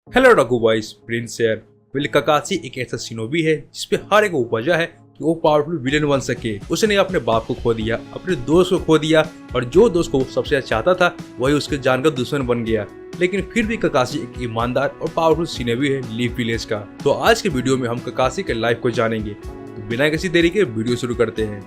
Hello डॉगू boys, prince here. Will Kakashi एक ऐसा शिनोबी है जिसपे हर एक वजह है कि वो पावरफुल विलेन बन सके। उसने अपने बाप को खो दिया, अपने दोस्त को खो दिया और जो दोस्त को सबसे ज्यादा चाहता था वही उसके जान का दुश्मन बन गया। लेकिन फिर भी ककाशी एक ईमानदार और पावरफुल शिनोबी है लीफ विलेज का। तो आज के वीडियो में हम ककाशी के लाइफ को जानेंगे। तो बिना किसी देरी के वीडियो शुरू करते हैं।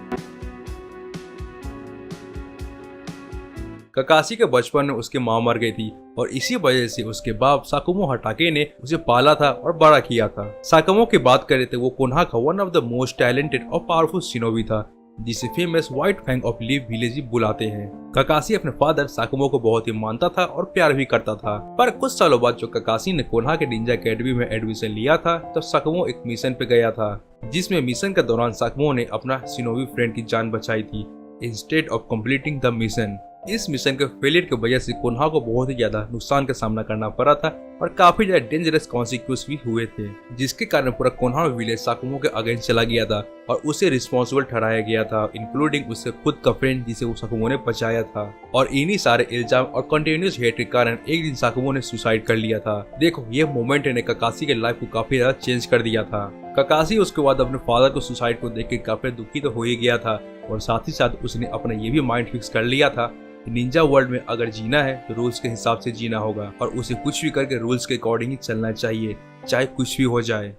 ककाशी के बचपन में उसकी मां मर गई थी और इसी वजह से उसके बाप साकुमो हटाके ने उसे पाला था और बड़ा किया था। साकुमो की बात करें तो वो कोनहा का one of the most talented और पावरफुल शिनोबी था, जिसे famous White Fang of Leaf Village बुलाते हैं। ककाशी अपने फादर साकुमो को बहुत ही मानता था और प्यार भी करता था। पर कुछ सालों बाद जो ककाशी ने कोनहा के निंजा अकेडमी में एडमिशन लिया था तब साकुमो एक मिशन पे गया था, जिसमें मिशन के दौरान साकुमो ने अपना शिनोबी फ्रेंड की जान बचाई थी instead of completing the mission. इस मिशन के फेलियर की वजह से कोनहा को बहुत ही ज्यादा नुकसान का सामना करना पड़ा था और काफी ज्यादा डेंजरस कॉन्सिक्वेंस भी हुए थे, जिसके कारण पूरा कोनहा विलेज साकुमो के अगेंस्ट चला गया था और उसे रिस्पॉन्सिबल ठहराया गया था, इंक्लूडिंग उससे खुद का फ्रेंड जिसे वो साकुमो ने बचाया था। और इन्हीं सारे इल्जाम और कंटिन्यूस हेट के कारण एक दिन साकुमो ने सुसाइड कर लिया था। देखो, ये मोमेंट ने ककाशी के लाइफ को काफी ज्यादा चेंज कर दिया था। ककाशी उसके बाद अपने फादर को सुसाइड को देख के काफी दुखी तो हो ही गया था और साथ ही साथ उसने अपना ये भी माइंड फिक्स कर लिया था निंजा वर्ल्ड में अगर जीना है तो रूल्स के हिसाब से जीना होगा और उसे कुछ भी करके रूल्स के अकॉर्डिंग ही चलना चाहिए, चाहे कुछ भी हो जाए।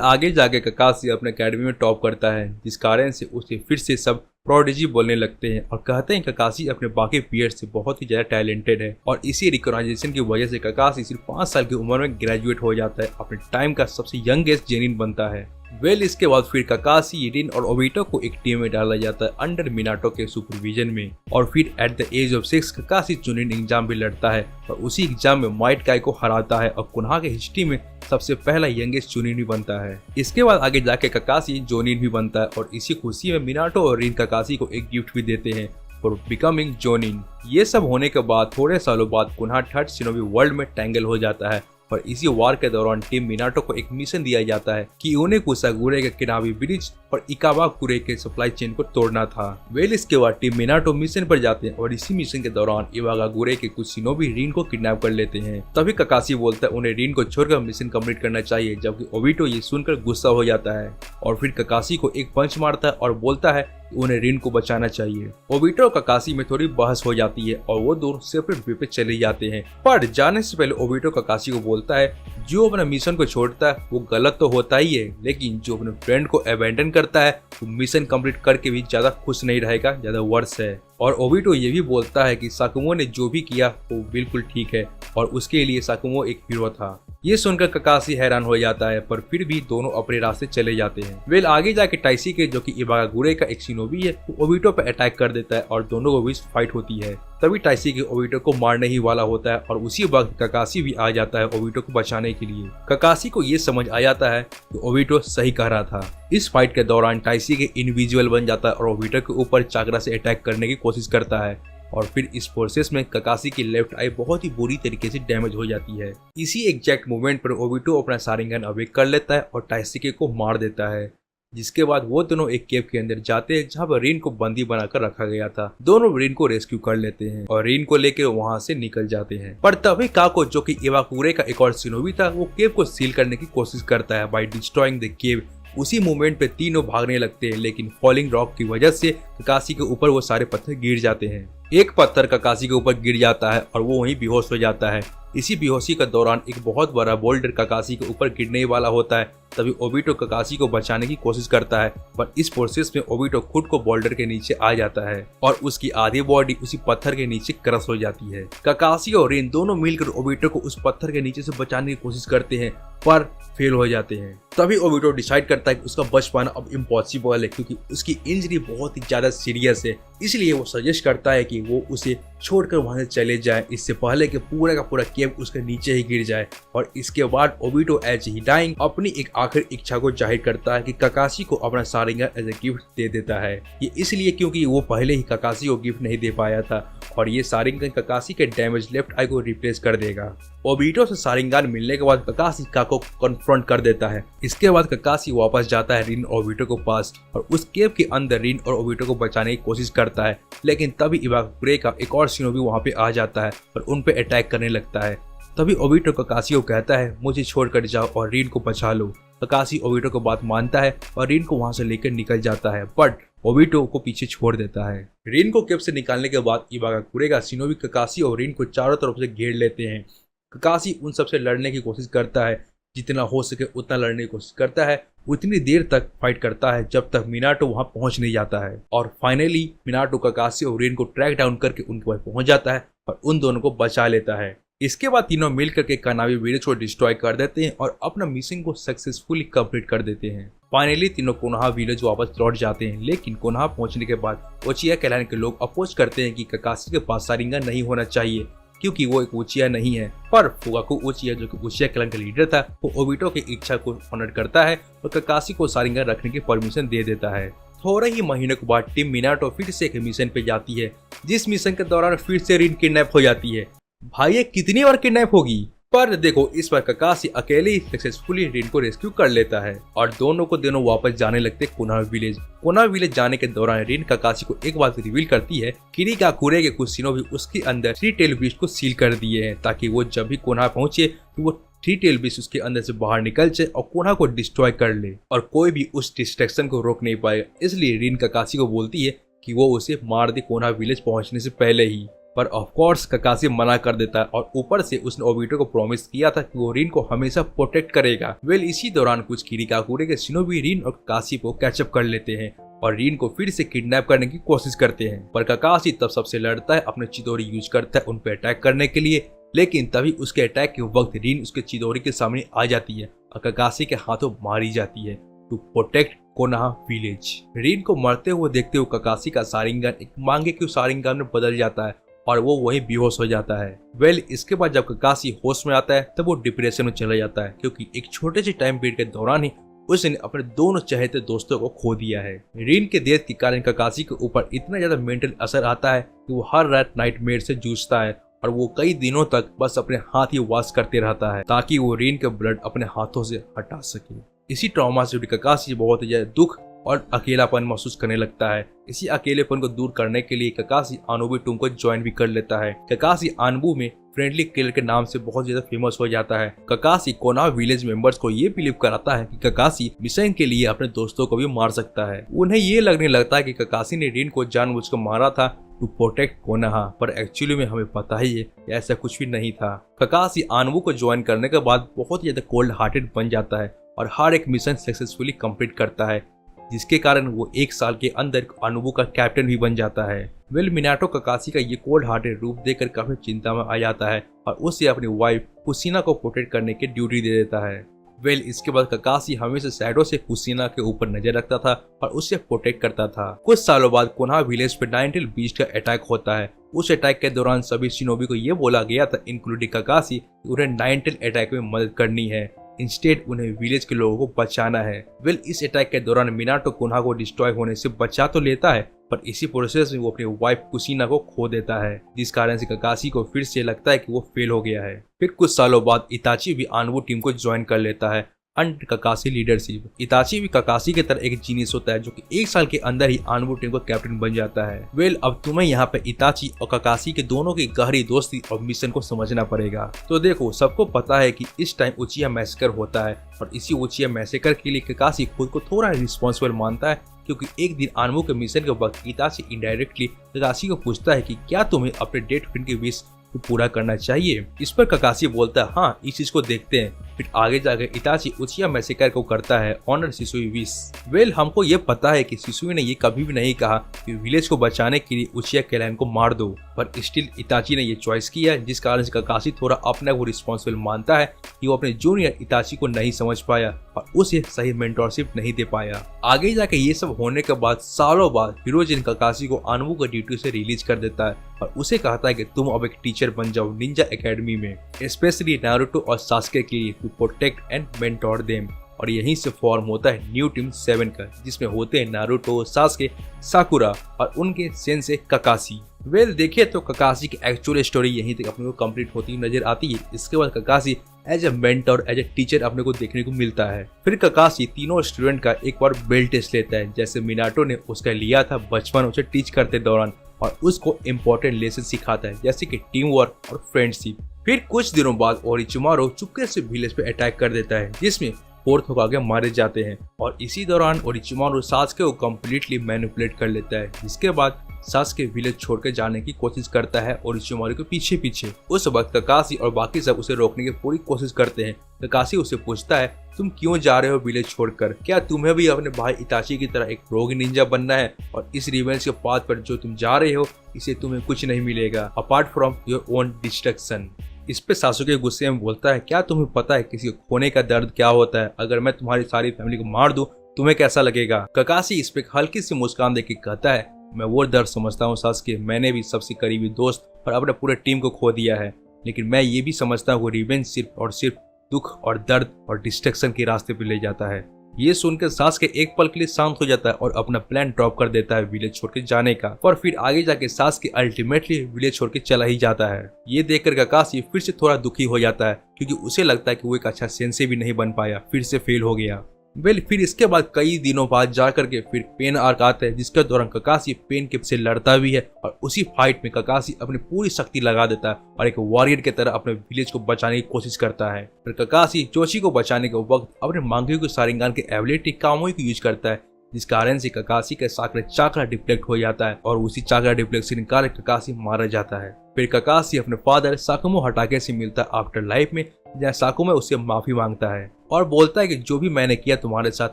आगे जाके ककाशी अपने अकेडमी में टॉप करता है, जिस कारण से उसे फिर से सब प्रोडिजी बोलने लगते हैं और कहते हैं ककाशी अपने बाकी पीयर्स से बहुत ही ज्यादा टैलेंटेड है। और इसी रिकॉग्नाइजेशन की वजह से ककाशी सिर्फ 5 साल की उम्र में ग्रेजुएट हो जाता है, अपने टाइम का सबसे यंगेस्ट जेनिन बनता है। इसके बाद फिर ककाशी, रिन और ओबिटो को एक टीम में डाला जाता है अंडर मिनाटो के सुपरविजन में। और फिर at the age of 6 Kakashi chunin exam भी लड़ता है और उसी एग्जाम में माइट काई को हराता है और कोनहा के हिस्ट्री में सबसे पहला यंगेस्ट चुनिन भी बनता है। इसके बाद आगे जाके ककाशी जोनिन भी बनता है और इसी खुशी में मिनाटो और रिन ककाशी को एक गिफ्ट भी देते हैं फॉर बिकमिंग जोनिन। ये सब होने के बाद थोड़े सालों बाद कोनहा थर्ड शिनोबी वर्ल्ड में टैंगल हो जाता है और इसी वार के दौरान टीम मिनाटो को एक मिशन दिया जाता है कि उन्हें कुसागुरे के किनाबी ब्रिज और इकावाकुरे के सप्लाई चेन को तोड़ना था। इसके बाद टीम मिनाटो मिशन पर जाते हैं और इसी मिशन के दौरान इवागागुरे के कुछ शिनोबी रिन को किडनैप कर लेते हैं। तभी ककाशी बोलता है उन्हें रिन को छोड़कर मिशन कंप्लीट करना चाहिए, जबकि ओबिटो ये सुनकर गुस्सा हो जाता है और फिर ककाशी को एक पंच मारता है और बोलता है उन्हें रिन को बचाना चाहिए। ओबिटो और ककाशी में थोड़ी बहस हो जाती है और वो दोनों सेपरेट वे पे चले जाते हैं। पर जाने से पहले ओबिटो ककाशी को बोलता है जो अपने मिशन को छोड़ता है वो गलत तो होता ही है, लेकिन जो अपने फ्रेंड को अबैंडन करता है वो मिशन कंप्लीट करके भी ज्यादा खुश नहीं रहेगा, ज्यादा वर्स है। और ओबिटो ये भी बोलता है कि साकुमो ने जो भी किया वो बिल्कुल ठीक है और उसके लिए साकुमो एक हीरो था। ये सुनकर ककाशी हैरान हो जाता है, पर फिर भी दोनों अपने रास्ते चले जाते हैं। आगे जाके टाइसी के, जो कि इवागागुरे का एक शिनोबी है, वो ओबिटो पे अटैक कर देता है और दोनों को बीच फाइट होती है। तभी टाइसी के ओबिटो को मारने ही वाला होता है और उसी वक्त ककाशी भी आ जाता है ओबिटो को बचाने के लिए। ककाशी को ये समझ आ जाता है कि ओबिटो सही कह रहा था। इस फाइट के दौरान टाइसी के इनविजिबल बन जाता है और ओबिटो के ऊपर चाकरा से अटैक करने की कोशिश करता है और फिर इस प्रोसेस में ककाशी की लेफ्ट आई बहुत ही बुरी तरीके से डैमेज हो जाती है। इसी एग्जैक्ट मोमेंट पर ओबिटो अपना शारिंगन अवेक कर लेता है और टाइसिके को मार देता है, जिसके बाद वो दोनों एक केव के अंदर जाते हैं जहाँ पर रिन को बंदी बनाकर रखा गया था। दोनों रिन को रेस्क्यू कर लेते हैं और रिन को लेकर वहाँ से निकल जाते हैं। पर तभी काको, जो कि इवाकुरे का एक और शिनोबी था, वो केव को सील करने की कोशिश करता है बाय डिस्ट्रॉइंग द केव। उसी मोमेंट पे तीनों भागने लगते हैं, लेकिन फॉलिंग रॉक की वजह से ककाशी के ऊपर वो सारे पत्थर गिर जाते हैं। एक पत्थर ककाशी के ऊपर गिर जाता है और वो वहीं बेहोश हो जाता है। इसी बेहोशी के दौरान एक बहुत बड़ा बोल्डर ककाशी के ऊपर गिरने वाला होता है। तभी ओबिटो ककाशी को बचाने की कोशिश करता है, पर इस प्रोसेस में ओबिटो खुद को बोल्डर के नीचे आ जाता है और उसकी आधी बॉडी उसी पत्थर के नीचे क्रश हो जाती है। ककाशी और रिन दोनों मिलकर ओबिटो को उस पत्थर के नीचे से बचाने की कोशिश करते हैं, पर फेल हो जाते हैं। तभी ओबिटो डिसाइड करता है कि उसका बच पाना अब इम्पॉसिबल है, क्योंकि उसकी इंजरी बहुत ही ज्यादा सीरियस है। इसलिए वो सजेस्ट करता है कि वो उसे छोड़कर वहां से चले जाए, इससे पहले कि पूरा का पूरा केव उसके नीचे ही गिर जाए। और इसके बाद ओबिटो एज ही डाइंग अपनी एक आखिरी इच्छा को जाहिर करता है कि ककाशी को अपना शारिंगन एज ए गिफ्ट दे देता है। ये इसलिए क्योंकि वो पहले ही ककाशी को गिफ्ट नहीं दे पाया था और ये शारिंगन ककाशी के डैमेज लेफ्ट आई को रिप्लेस कर देगा। ओबिटो से शारिंगन मिलने के बाद ककाशी काको कन्फ्रंट कर देता है। इसके बाद ककाशी वापस जाता है रिन और ओबिटो को पास और उस केव के अंदर रिन और ओबिटो को बचाने की कोशिश करता है, लेकिन तभी इवाकुरे का एक और शिनोबी वहां पे आ जाता है और उन पे अटैक करने लगता है। तभी ओबिटो ककाशी को कहता है मुझे छोड़कर जाओ और रीन को बचा लो। ककाशी ओबिटो को बात मानता है और रीन को वहां से लेकर निकल जाता है, बट ओबिटो को पीछे छोड़ देता है। रीन को केव से निकालने के बाद इवागाकुरे शिनोबी ककाशी और रीन को चारों तरफ से घेर लेते हैं। ककाशी उन सबसे लड़ने की कोशिश करता है, जितना हो सके उतना लड़ने की कोशिश करता है, उतनी देर तक फाइट करता है जब तक मिनाटो वहां पहुंच नहीं जाता है। और फाइनली मिनाटो ककाशी और रीन को ट्रैक डाउन करके उनके पास पहुंच जाता है और उन दोनों को बचा लेता है। इसके बाद तीनों मिलकर के कानाबी विलेज को डिस्ट्रॉय कर देते हैं और अपना मिशन को सक्सेसफुली कंप्लीट कर देते हैं। फाइनली तीनों कोनोहा विलेज वापस लौट जाते हैं, लेकिन कोनोहा पहुंचने के बाद उचिया क्लैन के लोग अपोज करते हैं कि ककाशी के पास शारिंगन नहीं होना चाहिए क्योंकि वो एक उचिया नहीं है। पर फुगाकू उचिया जो कि उचिया क्लैन का लीडर था, वो ओबिटो की इच्छा को ऑनर करता है और ककाशी को शारिंगन रखने की परमिशन दे देता है। थोड़े ही महीनों के बाद टीम मिनाटो फिर से एक मिशन पे जाती है, जिस मिशन के दौरान फिर से रीन किडनैप हो जाती है। भाई ये कितनी बार किडनैप होगी? पर देखो इस बार ककाशी अकेले ही सक्सेसफुली रीन को रेस्क्यू कर लेता है और दोनों को दोनों वापस जाने लगते कोनोहा विलेज। कोनोहा विलेज जाने के दौरान रीन ककाशी को एक बात रिवील करती है, किरिकाकुरे के कुछ शिनोबी उसके अंदर 3 टेल बीस्ट को सील कर दिए हैं ताकि वो जब भी कोनोहा पहुंचे तो वो 3 टेल बीस्ट उसके अंदर से बाहर निकल जाए और कोनोहा को डिस्ट्रॉय कर ले और कोई भी उस डिस्ट्रैक्शन को रोक नहीं पाएगा। इसलिए रीन ककाशी को बोलती है कि वो उसे मार दे कोनोहा विलेज पहुंचने से पहले ही, पर ऑफ कोर्स ककाशी मना कर देता है और ऊपर से उसने ओबिटो को प्रॉमिस किया था कि वो रीन को हमेशा प्रोटेक्ट करेगा। इसी दौरान कुछ किरिकाकुरे के शिनोबी रीन और ककाशी को कैचअप कर लेते हैं और रीन को फिर से किडनैप करने की कोशिश करते हैं, पर ककाशी तब सबसे लड़ता है, अपने चिदोरी यूज करता है उन पे अटैक करने के लिए। लेकिन तभी उसके अटैक के वक्त रीन उसके चिदोरी के सामने आ जाती है और ककाशी के हाथों मारी जाती है to protect Konoha village. Rin को मरते हुए देखते हुए ककाशी का शारिंगन एक मांगेक्यू शारिंगन में बदल जाता है और वो वहीं बेहोश हो जाता है। इसके बाद जब ककाशी होश में आता है तब वो डिप्रेशन में चला जाता है क्योंकि एक छोटे से टाइम पीरियड के दौरान ही उसने अपने दोनों चहेते दोस्तों को खो दिया है। रीन के डेथ के कारण ककाशी के ऊपर इतना ज्यादा मेंटल असर आता है कि वो हर रात नाइटमेयर से जूझता है और वो कई दिनों तक बस अपने हाथ ही वॉश करते रहता है ताकि वो रीन का ब्लड अपने हाथों से हटा सके। इसी ट्रॉमा से ककाशी बहुत ही ज्यादा दुख और अकेलापन महसूस करने लगता है। इसी अकेलेपन को दूर करने के लिए ककाशी आनबू टीम को ज्वाइन भी कर लेता है। ककाशी आनबू में फ्रेंडली किलर के नाम से बहुत ज्यादा फेमस हो जाता है। ककाशी कोनोहा विलेज मेंबर्स को ये बिलीव कराता है कि ककाशी मिशन के लिए अपने दोस्तों को भी मार सकता है। उन्हें ये लगने लगता है कि ककाशी ने रीन को जानबूझकर मारा था टू प्रोटेक्ट कोनोहा, पर एक्चुअली में हमें पता ही है ऐसा कुछ भी नहीं था। ककाशी आनबू को ज्वाइन करने के बाद बहुत ज्यादा कोल्ड हार्टेड बन जाता है और हर एक मिशन सक्सेसफुली कंप्लीट करता है, जिसके कारण वो 1 साल के अंदर आनबू का कैप्टन भी बन जाता है। मिनाटो ककाशी का ये कोल्ड हार्टेड रूप देखकर काफी चिंता में आ जाता है और उसे अपनी वाइफ कुसिना को प्रोटेक्ट करने की ड्यूटी दे देता है। इसके बाद ककाशी हमेशा शैडो से कुसिना के ऊपर नजर रखता था और उसे प्रोटेक्ट करता था। कुछ सालों बाद कोनोहा विलेज पे 9 टेल बीस्ट का अटैक होता है। उस अटैक के दौरान सभी शिनोबी को ये बोला गया था, इंक्लूडिंग ककाशी, उन्हें 9 टेल अटैक में मदद करनी है, इंस्टेड उन्हें विलेज के लोगों को बचाना है। इस अटैक के दौरान मिनाटो कोनोहा को डिस्ट्रॉय होने से बचा तो लेता है, पर इसी प्रोसेस में वो अपनी वाइफ कुसिना को खो देता है, जिस कारण से ककाशी को फिर से लगता है कि वो फेल हो गया है। फिर कुछ सालों बाद इताची भी आनबू टीम को ज्वाइन कर लेता है अंडर ककाशी लीडरशिप। इताची भी ककाशी की तरह एक जीनियस होता है जो कि 1 साल के अंदर ही आनबू टीम का कैप्टन बन जाता है। अब तुम्हें यहाँ पे इताची और ककाशी के दोनों की गहरी दोस्ती और मिशन को समझना पड़ेगा। तो देखो, सबको पता है कि इस टाइम उचिया मैसेकर होता है और इसी उचिया मैसेकर के लिए ककाशी खुद को थोड़ा रिस्पॉन्सिबल मानता है, क्योंकि एक दिन आनबू के मिशन के वक्त इताची इनडायरेक्टली ककाशी को पूछता है कि क्या तुम्हें अपने डेट फ्रेंड की विश को पूरा करना चाहिए। इस पर ककाशी बोलता है हाँ, इस चीज को देखते हैं। फिर आगे जाकर इताची उचिया मैसेकर को करता है ऑनर शिसुई विश। हमको ये पता है कि शिसुई ने ये कभी भी नहीं कहा कि विलेज को बचाने के लिए उचिया क्लैन को मार दो, पर स्टिल इताची ने ये चॉइस किया है, जिस कारण से ककाशी थोड़ा अपने को रिस्पॉन्सिबल मानता है कि वो अपने जूनियर इताची को नहीं समझ पाया और उसे सही मेंटरशिप नहीं दे पाया। आगे जाके ये सब होने के बाद सालों बाद हिरोजिन ककाशी को आनबू का ड्यूटी से रिलीज कर देता है और उसे कहता है कि तुम अब एक टीचर बन जाओ निंजा एकेडमी में, स्पेशली नारुतो और सास्के के लिए, to protect and mentor them. और यहीं से फॉर्म होता है न्यू टीम 7 का, जिसमें होते हैं नारुतो, सास्के, साकुरा और उनके सेंसे ककाशी। देखिए तो ककाशी की एक्चुअल स्टोरी यहीं तक अपने को कंप्लीट होती नजर आती है। इसके बाद Kakashi as a mentor, as a teacher अपने को देखने को मिलता है। फिर ककाशी तीनों स्टूडेंट का एक बार बेल्ट टेस्ट लेता है, जैसे मिनाटो ने उसका लिया था बचपन उसे टीच करते दौरान, और उसको इम्पोर्टेंट लेसन सिखाता है जैसे कि टीम वर्क और फ्रेंडशिप। फिर कुछ दिनों बाद ओरोचिमारू चुपके से विलेज पे अटैक कर देता है, जिसमें फोर्थ होकागे मारे जाते हैं। और इसी दौरान ओरोचिमारू सासुके को कम्प्लीटली मैनिपुलेट कर लेता है, जिसके बाद सासुके विलेज छोड़ के जाने की कोशिश करता है ओरोचिमारू के पीछे पीछे। उस वक्त ककाशी और बाकी सब उसे रोकने की पूरी कोशिश करते हैं। ककाशी उसे पूछता है, तुम क्यों जा रहे हो विलेज छोड़कर? क्या तुम्हें भी अपने भाई इताची की तरह एक रोग निंजा बनना है? और इस रिवेंज के पाथ पर जो तुम जा रहे हो, इसे तुम्हें कुछ नहीं मिलेगा apart from your own destruction. इस पे सासुके गुस्से में बोलता है, क्या तुम्हें पता है किसी को खोने का दर्द क्या होता है? अगर मैं तुम्हारी सारी फैमिली को मार दूं, तुम्हें कैसा लगेगा? ककाशी इस पे हल्की सी मुस्कान देके कहता है, मैं वो दर्द समझता हूँ सासुके, मैंने भी सबसे करीबी दोस्त और अपने पूरे टीम को खो दिया है, लेकिन मैं ये भी समझता हूँ रिवेंज सिर्फ और सिर्फ दुख और दर्द और डिस्ट्रक्शन के रास्ते पे ले जाता है। ये सुनकर सासुके एक पल के लिए शांत हो जाता है और अपना प्लान ड्रॉप कर देता है विलेज छोड़ के जाने का। और फिर आगे जाके सासुके अल्टीमेटली विलेज छोड़ के चला ही जाता है। ये देखकर ककाशी फिर से थोड़ा दुखी हो जाता है, क्योंकि उसे लगता है कि वो एक अच्छा सेंसे भी नहीं बन पाया, फिर से फेल हो गया। फिर इसके बाद कई दिनों बाद जाकर के फिर पेन आर्क आता है, जिसके दौरान ककाशी पेन के से लड़ता भी है और उसी फाइट में ककाशी अपनी पूरी शक्ति लगा देता है और एक वॉरियर की तरह अपने विलेज को बचाने की कोशिश करता है। फिर ककाशी जोशी को बचाने के वक्त अपने मांगेक्यू शारिंगान के एबिलिटी कामोई को यूज करता है, जिस कारण से ककाशी का चाकरा डिफ्लेक्ट हो जाता है और उसी चाकरा डिफ्लेक्शन के कारण ककाशी मारा जाता है। फिर ककाशी अपने फादर साकुमो हटाके से मिलता है आफ्टर लाइफ में, जहाँ साकुमो उससे माफी मांगता है और बोलता है कि जो भी मैंने किया तुम्हारे साथ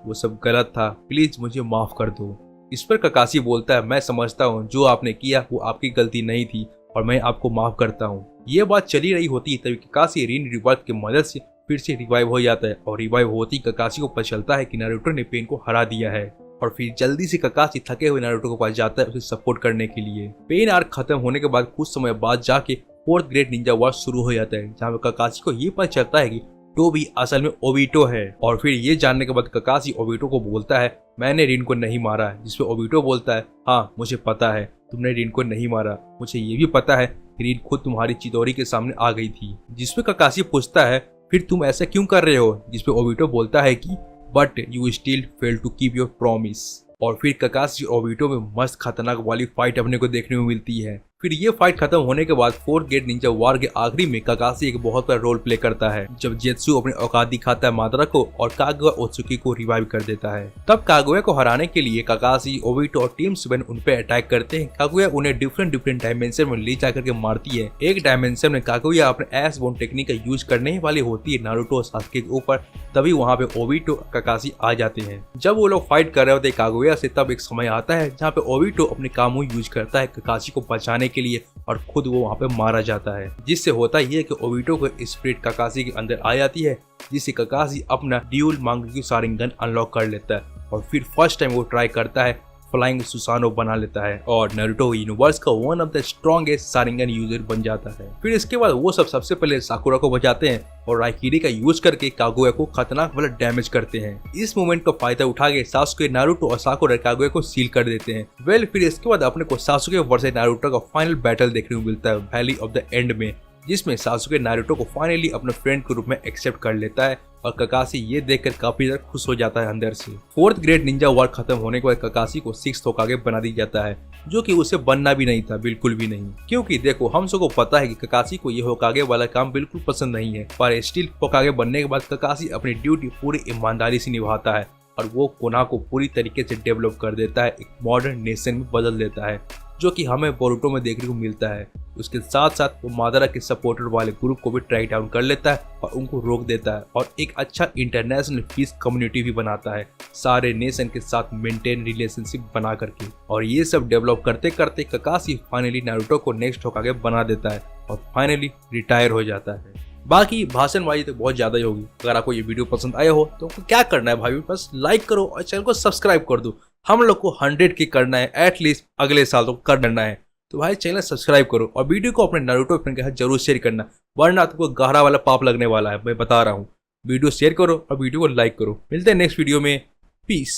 वो सब गलत था, प्लीज मुझे माफ कर दो। इस पर ककाशी बोलता है, मैं समझता हूँ जो आपने किया वो आपकी गलती नहीं थी और मैं आपको माफ करता हूँ। ये बात चली रही होती है तभी ककाशी रीन रिवर्थ की मदद से फिर से रिवाइव हो जाता है और रिवाइव होती ककाशी को पता चलता है कि नारुतो ने पेन को हरा दिया है। और फिर जल्दी से ककाशी थके हुए नारुतो के पास जाता है उसे सपोर्ट करने के लिए। पेन आर्क खत्म होने के बाद कुछ समय बाद जाके फोर्थ ग्रेट निंजा वॉर शुरू हो जाता है, जहाँ पे ककाशी को ये पता चलता है कि टोबी असल में ओबिटो है। और फिर ये जानने के बाद ककाशी ओबिटो को बोलता है, मैंने रिन को नहीं मारा, जिसपे ओबिटो बोलता है, हाँ मुझे पता है तुमने रिन को नहीं मारा, मुझे ये भी पता है रिन खुद तुम्हारी चिदोरी के सामने आ गई थी। जिसपे ककाशी पूछता है, फिर तुम ऐसा क्यों कर रहे हो? जिसपे ओबिटो बोलता है कि but you still fail to keep your promise. और फिर ककाशी ओबिटो में मस्त खतरनाक वाली फाइट अपने को देखने को मिलती है। फिर ये फाइट खत्म होने के बाद फोर्थ ग्रेट निंजा वॉर के आखिरी में ककाशी एक बहुत बड़ा रोल प्ले करता है, जब जेत्सु अपने औकात दिखाता है मादरा को और कागुया ओत्सुकी को रिवाइव कर देता है। तब कागुया को हराने के लिए ककाशी ओबिटो और टीम 7 उन पे अटैक करते हैं। कागुया उन्हें डिफरेंट डायमेंशन में ले जाकर के मारती है। एक डायमेंशन में कागुया अपने एस बोन टेक्निक का यूज करने वाली होती है नारुतो और सासुके के ऊपर, तभी वहाँ पे ओबिटो ककाशी आ जाते हैं। जब वो लोग फाइट कर रहे होते कागुया से, तब एक समय आता है जहाँ पे ओबिटो अपने कामों यूज करता है ककाशी को बचाने के लिए और खुद वो वहाँ पे मारा जाता है। जिससे होता ही है कि ओबिटो को स्पिरिट ककाशी के अंदर आ जाती है, जिससे ककाशी अपना ड्यूल मांगेक्यू शारिंगन अनलॉक कर लेता है और फिर फर्स्ट टाइम वो ट्राई करता है फ्लाइंग सुसानो बना लेता है और नारुतो यूनिवर्स का one of the strongest Sharingan user बन जाता है। फिर इसके बाद वो सबसे पहले साकुरा को बचाते हैं और राइकिरी का यूज करके कागुया को खतरनाक वाला डैमेज करते हैं। इस मोमेंट का फायदा उठा के सासुके, नारुतो और साकुरा कागुया को सील कर देते हैं। फिर इसके बाद अपने को सासुके वर्सेस नारुतो का फाइनल बैटल देखने को मिलता है वैली ऑफ द एंड में, जिसमें सासुके नारुतो को फाइनली अपने फ्रेंड के रूप में एक्सेप्ट कर लेता है और ककाशी ये देखकर काफी ज्यादा खुश हो जाता है अंदर से। फोर्थ ग्रेट निंजा वॉर खत्म होने के बाद ककाशी को 6th होकागे बना दी जाता है, जो कि उसे बनना भी नहीं था, बिल्कुल भी नहीं। क्योंकि देखो हम सबको पता है कि ककाशी को ये होकागे वाला काम बिल्कुल पसंद नहीं है, पर स्टिल होकागे बनने के बाद ककाशी अपनी ड्यूटी पूरी ईमानदारी से निभाता है और वो कोना को पूरी तरीके से डेवलप कर देता है, एक मॉडर्न नेशन में बदल देता है, जो कि हमें बोरुटो में देखने को मिलता है। उसके साथ साथ वो मादरा के सपोर्टर वाले ग्रुप को भी ट्रैक डाउन कर लेता है और उनको रोक देता है और एक अच्छा इंटरनेशनल पीस कम्युनिटी भी बनाता है, सारे नेशन के साथ मेंटेन रिलेशनशिप बना करके। और ये सब डेवलप करते करते ककाशी फाइनली नारुतो को नेक्स्ट होकागे बना देता है और फाइनली रिटायर हो जाता है। बाकी भाषणबाजी तो बहुत ज्यादा ही होगी। अगर आपको ये वीडियो पसंद आया हो तो आपको क्या करना है भाई, बस लाइक करो और चैनल को सब्सक्राइब कर दो। हम लोग को 100 की करना है, एटलीस्ट अगले साल तो करना है। तो भाई चैनल सब्सक्राइब करो और वीडियो को अपने नारुतो फ्रेंड के साथ जरूर शेयर करना, वरना तुमको गहरा वाला पाप लगने वाला है, मैं बता रहा हूँ। वीडियो शेयर करो और वीडियो को लाइक करो। मिलते हैं नेक्स्ट वीडियो में, पीस।